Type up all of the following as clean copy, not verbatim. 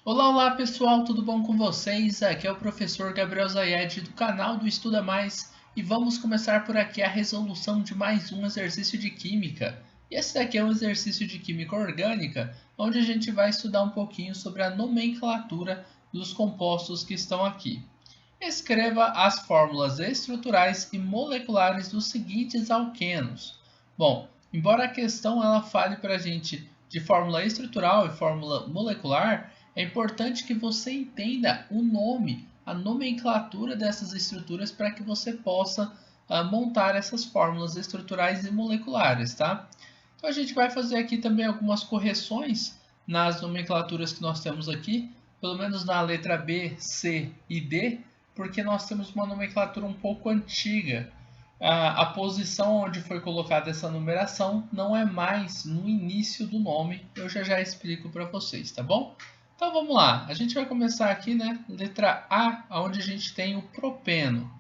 Olá, olá pessoal, tudo bom com vocês? Aqui é o professor Gabriel Zayed do canal do Estuda Mais e vamos começar por aqui a resolução de mais um exercício de Química. E esse daqui é um exercício de Química Orgânica, onde a gente vai estudar um pouquinho sobre a nomenclatura dos compostos que estão aqui. Escreva as fórmulas estruturais e moleculares dos seguintes alquenos. Bom, embora a questão ela fale para a gente de fórmula estrutural e fórmula molecular, é importante que você entenda o nome, a nomenclatura dessas estruturas para que você possa montar essas fórmulas estruturais e moleculares, tá? Então a gente vai fazer aqui também algumas correções nas nomenclaturas que nós temos aqui, pelo menos na letra B, C e D, porque nós temos uma nomenclatura um pouco antiga. A posição onde foi colocada essa numeração não é mais no início do nome, eu já explico para vocês, tá bom? Então vamos lá, a gente vai começar aqui, né? Letra A, onde a gente tem o propeno.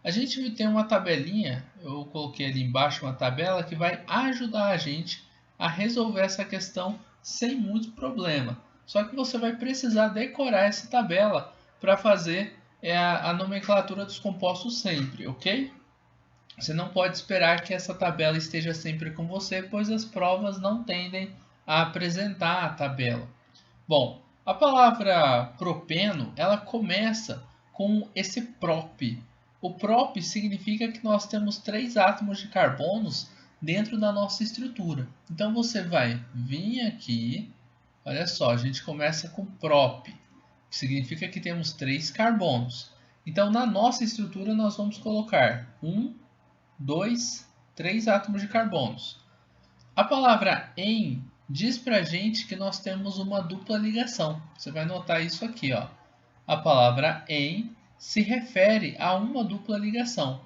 A gente tem uma tabelinha, eu coloquei ali embaixo uma tabela que vai ajudar a gente a resolver essa questão sem muito problema. Só que você vai precisar decorar essa tabela para fazer a nomenclatura dos compostos sempre, ok? Você não pode esperar que essa tabela esteja sempre com você, pois as provas não tendem a apresentar a tabela. Bom, a palavra propeno, ela começa com esse prop. O prop significa que nós temos 3 átomos de carbonos dentro da nossa estrutura. Então você vai vir aqui, olha só, a gente começa com prop, que significa que temos 3 carbonos. Então na nossa estrutura nós vamos colocar 1, 2, 3 átomos de carbonos. A palavra em diz para a gente que nós temos uma dupla ligação. Você vai notar isso aqui, ó. A palavra em se refere a uma dupla ligação.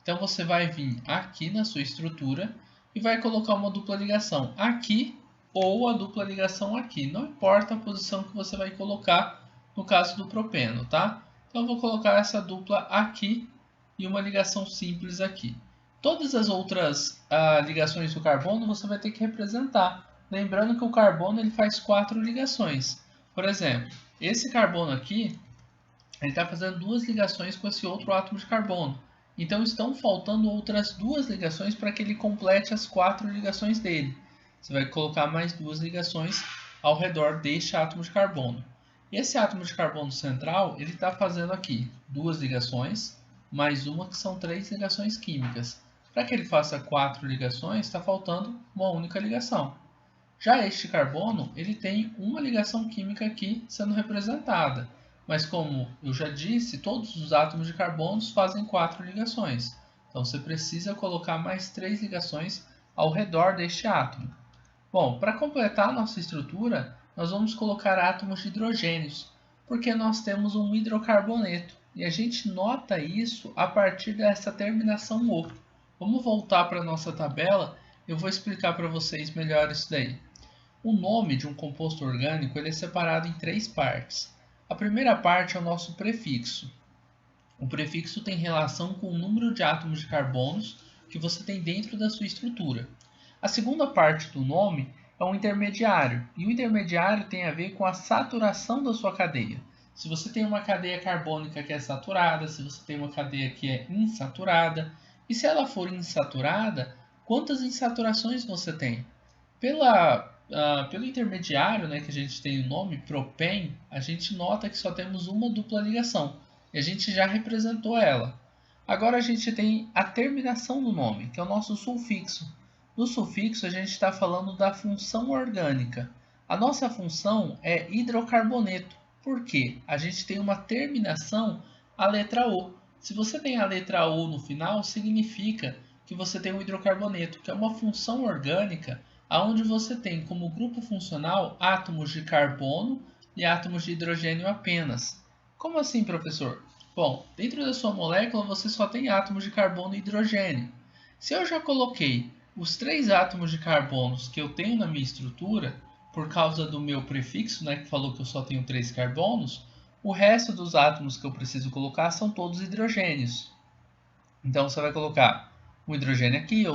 Então você vai vir aqui na sua estrutura e vai colocar uma dupla ligação aqui ou a dupla ligação aqui. Não importa a posição que você vai colocar no caso do propeno, tá? Então eu vou colocar essa dupla aqui e uma ligação simples aqui. Todas as outras ligações do carbono você vai ter que representar. Lembrando que o carbono ele faz 4 ligações. Por exemplo, esse carbono aqui ele está fazendo 2 ligações com esse outro átomo de carbono. Então estão faltando outras 2 ligações para que ele complete as 4 ligações dele. Você vai colocar mais 2 ligações ao redor deste átomo de carbono. Esse átomo de carbono central ele está fazendo aqui 2 ligações, mais uma que são 3 ligações químicas. Para que ele faça 4 ligações, está faltando uma única ligação. Já este carbono, ele tem uma ligação química aqui sendo representada. Mas como eu já disse, todos os átomos de carbono fazem 4 ligações. Então você precisa colocar mais 3 ligações ao redor deste átomo. Bom, para completar a nossa estrutura, nós vamos colocar átomos de hidrogênios, porque nós temos um hidrocarboneto. E a gente nota isso a partir dessa terminação O. Vamos voltar para a nossa tabela, eu vou explicar para vocês melhor isso daí. O nome de um composto orgânico ele é separado em 3 partes. A primeira parte é o nosso prefixo. O prefixo tem relação com o número de átomos de carbonos que você tem dentro da sua estrutura. A segunda parte do nome é um intermediário, e o intermediário tem a ver com a saturação da sua cadeia. Se você tem uma cadeia carbônica que é saturada, se você tem uma cadeia que é insaturada, e se ela for insaturada, quantas insaturações você tem? Pelo intermediário, né, que a gente tem o nome, propen, a gente nota que só temos uma dupla ligação. E a gente já representou ela. Agora a gente tem a terminação do nome, que é o nosso sufixo. No sufixo a gente está falando da função orgânica. A nossa função é hidrocarboneto. Por quê? A gente tem uma terminação, a letra O. Se você tem a letra O no final, significa que você tem um hidrocarboneto, que é uma função orgânica onde você tem como grupo funcional átomos de carbono e átomos de hidrogênio apenas. Como assim, professor? Bom, dentro da sua molécula você só tem átomos de carbono e hidrogênio. Se eu já coloquei os 3 átomos de carbonos que eu tenho na minha estrutura, por causa do meu prefixo, né, que falou que eu só tenho 3 carbonos, o resto dos átomos que eu preciso colocar são todos hidrogênios. Então você vai colocar um hidrogênio aqui,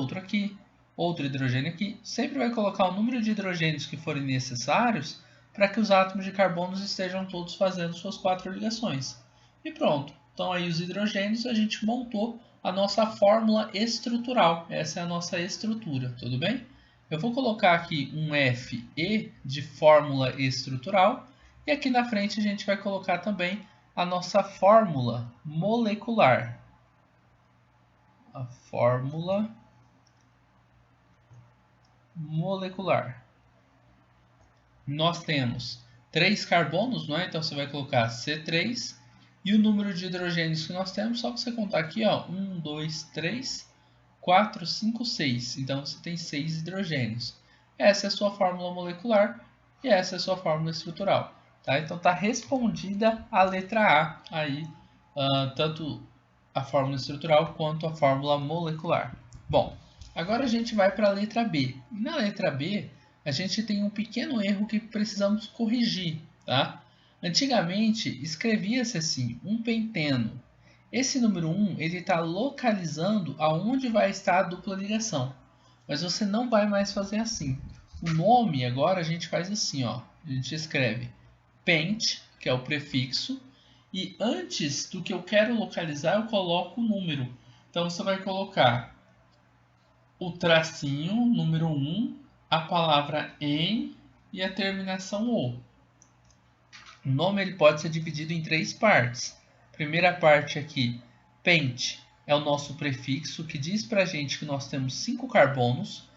outro hidrogênio aqui. Sempre vai colocar o número de hidrogênios que forem necessários para que os átomos de carbono estejam todos fazendo suas 4 ligações. E pronto. Então aí os hidrogênios, a gente montou a nossa fórmula estrutural. Essa é a nossa estrutura, tudo bem? Eu vou colocar aqui um Fe de fórmula estrutural e aqui na frente a gente vai colocar também a nossa fórmula molecular. A fórmula molecular. Nós temos 3 carbonos, não é? Então você vai colocar C3 e o número de hidrogênios que nós temos, só você contar aqui, ó, 1, 2, 3, 4, 5, 6. Então você tem 6 hidrogênios. Essa é a sua fórmula molecular e essa é a sua fórmula estrutural. Tá? Então está respondida a letra A aí, tanto a fórmula estrutural quanto a fórmula molecular. Bom, agora a gente vai para a letra B. E na letra B, a gente tem um pequeno erro que precisamos corrigir. Tá? Antigamente, escrevia-se assim, um penteno. Esse número 1 está localizando aonde vai estar a dupla ligação. Mas você não vai mais fazer assim. O nome agora a gente faz assim, ó. A gente escreve pent, que é o prefixo, e antes do que eu quero localizar eu coloco o número. Então você vai colocar o tracinho, número 1, a palavra em e a terminação o. O nome ele pode ser dividido em 3 partes. Primeira parte aqui, pent, é o nosso prefixo que diz para a gente que nós temos 5 carbonos.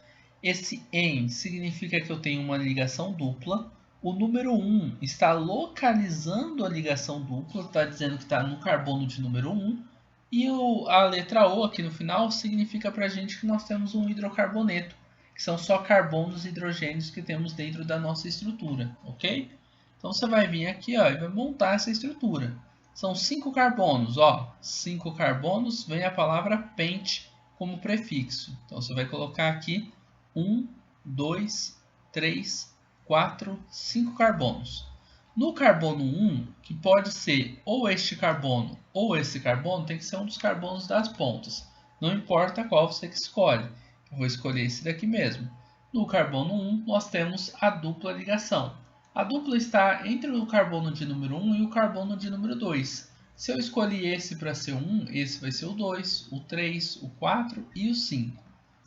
Esse em significa que eu tenho uma ligação dupla. O número 1 está localizando a ligação dupla, está dizendo que está no carbono de número 1. E a letra O aqui no final significa para a gente que nós temos um hidrocarboneto, que são só carbonos e hidrogênios que temos dentro da nossa estrutura, ok? Então você vai vir aqui, ó, e vai montar essa estrutura. São 5 carbonos, ó, 5 carbonos, vem a palavra pent como prefixo. Então você vai colocar aqui 1, 2, 3, 4, 5 carbonos. No carbono 1, que pode ser ou este carbono ou esse carbono, tem que ser um dos carbonos das pontas. Não importa qual você que escolhe. Eu vou escolher esse daqui mesmo. No carbono 1, nós temos a dupla ligação. A dupla está entre o carbono de número 1 e o carbono de número 2. Se eu escolher esse para ser o 1, esse vai ser o 2, o 3, o 4 e o 5.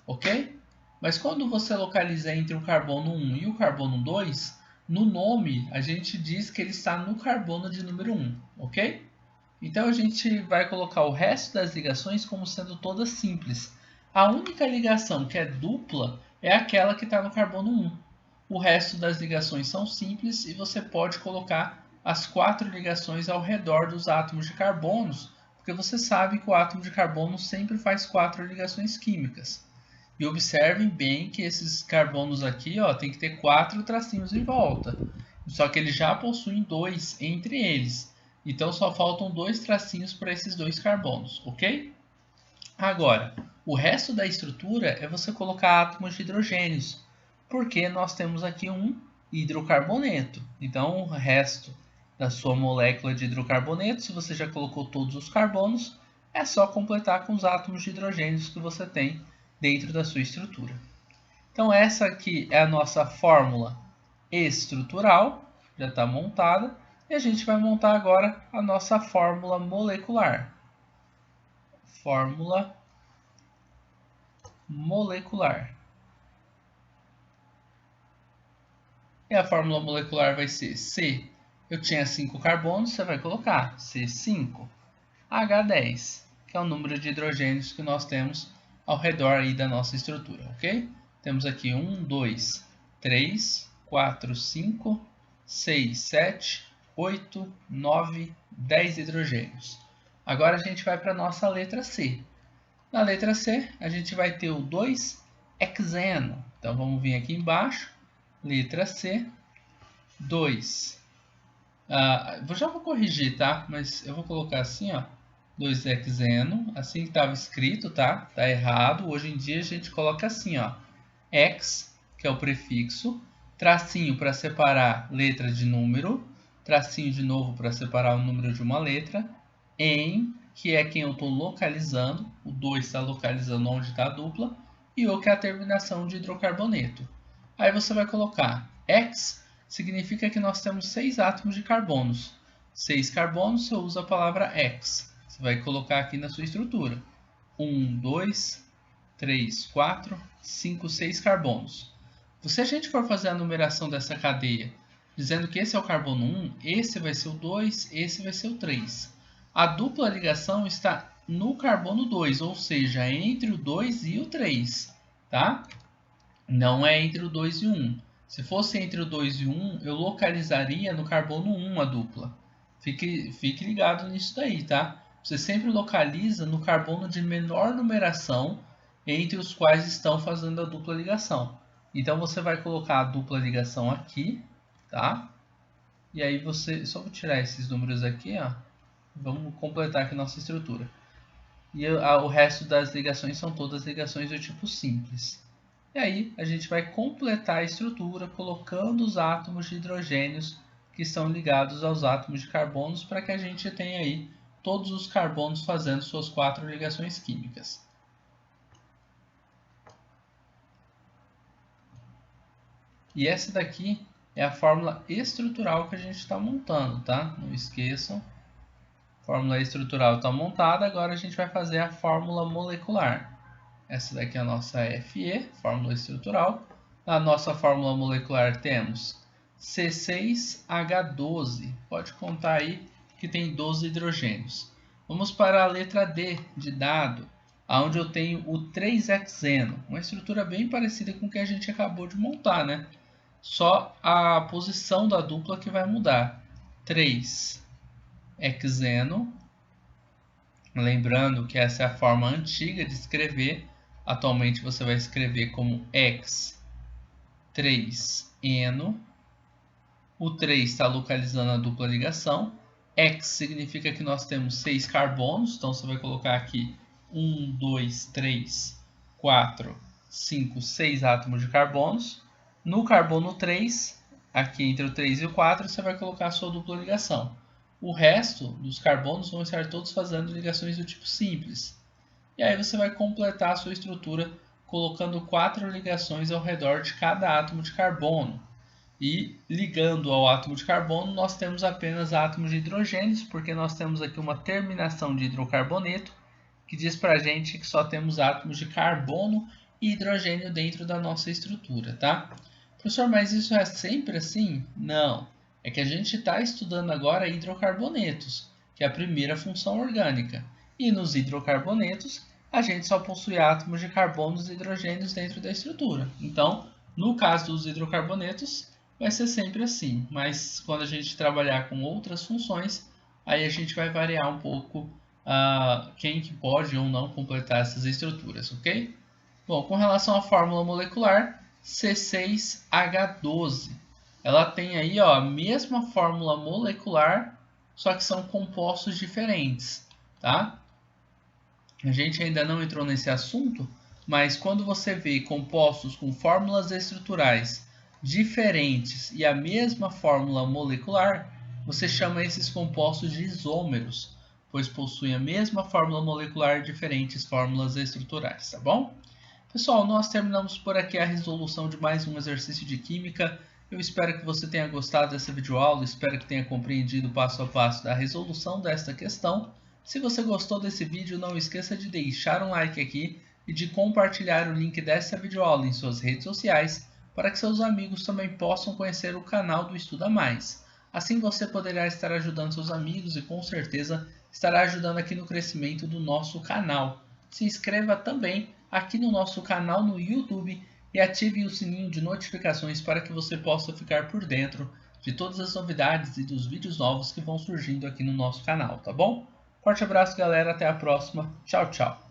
Ok? Mas quando você localiza entre o carbono 1 e o carbono 2, no nome a gente diz que ele está no carbono de número 1. Ok? Então a gente vai colocar o resto das ligações como sendo todas simples. A única ligação que é dupla é aquela que está no carbono 1. O resto das ligações são simples e você pode colocar as 4 ligações ao redor dos átomos de carbonos, porque você sabe que o átomo de carbono sempre faz 4 ligações químicas. E observem bem que esses carbonos aqui, ó, tem que ter 4 tracinhos em volta. Só que eles já possuem 2 entre eles. Então só faltam 2 tracinhos para esses 2 carbonos, ok? Agora, o resto da estrutura é você colocar átomos de hidrogênios, porque nós temos aqui um hidrocarboneto. Então o resto da sua molécula de hidrocarboneto, se você já colocou todos os carbonos, é só completar com os átomos de hidrogênios que você tem dentro da sua estrutura. Então essa aqui é a nossa fórmula estrutural, já está montada, e a gente vai montar agora a nossa fórmula molecular. Fórmula molecular. E a fórmula molecular vai ser C. Eu tinha 5 carbonos, você vai colocar C5, H10, que é o número de hidrogênios que nós temos ao redor aí da nossa estrutura, ok? Temos aqui 1, 2, 3, 4, 5, 6, 7, 8, 9, 10 hidrogênios. Agora a gente vai para a nossa letra C. Na letra C, a gente vai ter o 2-hexeno. Então vamos vir aqui embaixo, letra C, 2. Já vou corrigir, tá? Mas eu vou colocar assim, ó. 2-hexeno, assim que estava escrito, tá? Tá errado. Hoje em dia a gente coloca assim, ó. Hex, que é o prefixo, tracinho para separar letra de número, tracinho de novo para separar o número de uma letra, em, que é quem eu estou localizando, o 2 está localizando onde está a dupla, e o que é a terminação de hidrocarboneto. Aí você vai colocar X significa que nós temos 6 átomos de carbonos. 6 carbonos, você usa a palavra X. Você vai colocar aqui na sua estrutura. 1, 2, 3, 4, 5, 6 carbonos. Se a gente for fazer a numeração dessa cadeia, dizendo que esse é o carbono 1, esse vai ser o 2, esse vai ser o 3. A dupla ligação está no carbono 2, ou seja, entre o 2 e o 3, tá? Não é entre o 2 e o 1. Se fosse entre o 2 e o 1, eu localizaria no carbono 1 a dupla. Fique ligado nisso daí, tá? Você sempre localiza no carbono de menor numeração entre os quais estão fazendo a dupla ligação. Então você vai colocar a dupla ligação aqui, tá? E aí você, só vou tirar esses números aqui, ó. Vamos completar aqui nossa estrutura. E o resto das ligações são todas ligações do tipo simples. E aí a gente vai completar a estrutura colocando os átomos de hidrogênios que estão ligados aos átomos de carbonos para que a gente tenha aí todos os carbonos fazendo suas 4 ligações químicas. E essa daqui é a fórmula estrutural que a gente está montando, tá? Não esqueçam. A fórmula estrutural está montada, agora a gente vai fazer a fórmula molecular. Essa daqui é a nossa Fe, fórmula estrutural. Na nossa fórmula molecular temos C6H12. Pode contar aí que tem 12 hidrogênios. Vamos para a letra D de dado, onde eu tenho o 3-hexeno. Uma estrutura bem parecida com o que a gente acabou de montar, né? Só a posição da dupla que vai mudar. 3-hexeno. Lembrando que essa é a forma antiga de escrever. Atualmente você vai escrever como X3-eno. O 3 está localizando a dupla ligação. X significa que nós temos 6 carbonos. Então você vai colocar aqui 1, 2, 3, 4, 5, 6 átomos de carbonos. No carbono 3, aqui entre o 3 e o 4, você vai colocar a sua dupla ligação. O resto dos carbonos vão estar todos fazendo ligações do tipo simples. E aí você vai completar a sua estrutura colocando 4 ligações ao redor de cada átomo de carbono. E ligando ao átomo de carbono, nós temos apenas átomos de hidrogênios, porque nós temos aqui uma terminação de hidrocarboneto, que diz para a gente que só temos átomos de carbono e hidrogênio dentro da nossa estrutura, tá? Professor, mas isso é sempre assim? Não. É que a gente está estudando agora hidrocarbonetos, que é a primeira função orgânica. E nos hidrocarbonetos, a gente só possui átomos de carbonos e hidrogênios dentro da estrutura. Então, no caso dos hidrocarbonetos, vai ser sempre assim. Mas quando a gente trabalhar com outras funções, aí a gente vai variar um pouco quem que pode ou não completar essas estruturas, ok? Bom, com relação à fórmula molecular, C6H12. Ela tem aí a mesma fórmula molecular, só que são compostos diferentes, tá? A gente ainda não entrou nesse assunto, mas quando você vê compostos com fórmulas estruturais diferentes e a mesma fórmula molecular, você chama esses compostos de isômeros, pois possuem a mesma fórmula molecular e diferentes fórmulas estruturais, tá bom? Pessoal, nós terminamos por aqui a resolução de mais um exercício de química. Eu espero que você tenha gostado dessa videoaula, espero que tenha compreendido passo a passo da resolução desta questão. Se você gostou desse vídeo, não esqueça de deixar um like aqui e de compartilhar o link dessa videoaula em suas redes sociais para que seus amigos também possam conhecer o canal do Estuda Mais. Assim você poderá estar ajudando seus amigos e com certeza estará ajudando aqui no crescimento do nosso canal. Se inscreva também aqui no nosso canal no YouTube e ative o sininho de notificações para que você possa ficar por dentro de todas as novidades e dos vídeos novos que vão surgindo aqui no nosso canal, tá bom? Forte abraço, galera. Até a próxima. Tchau, tchau.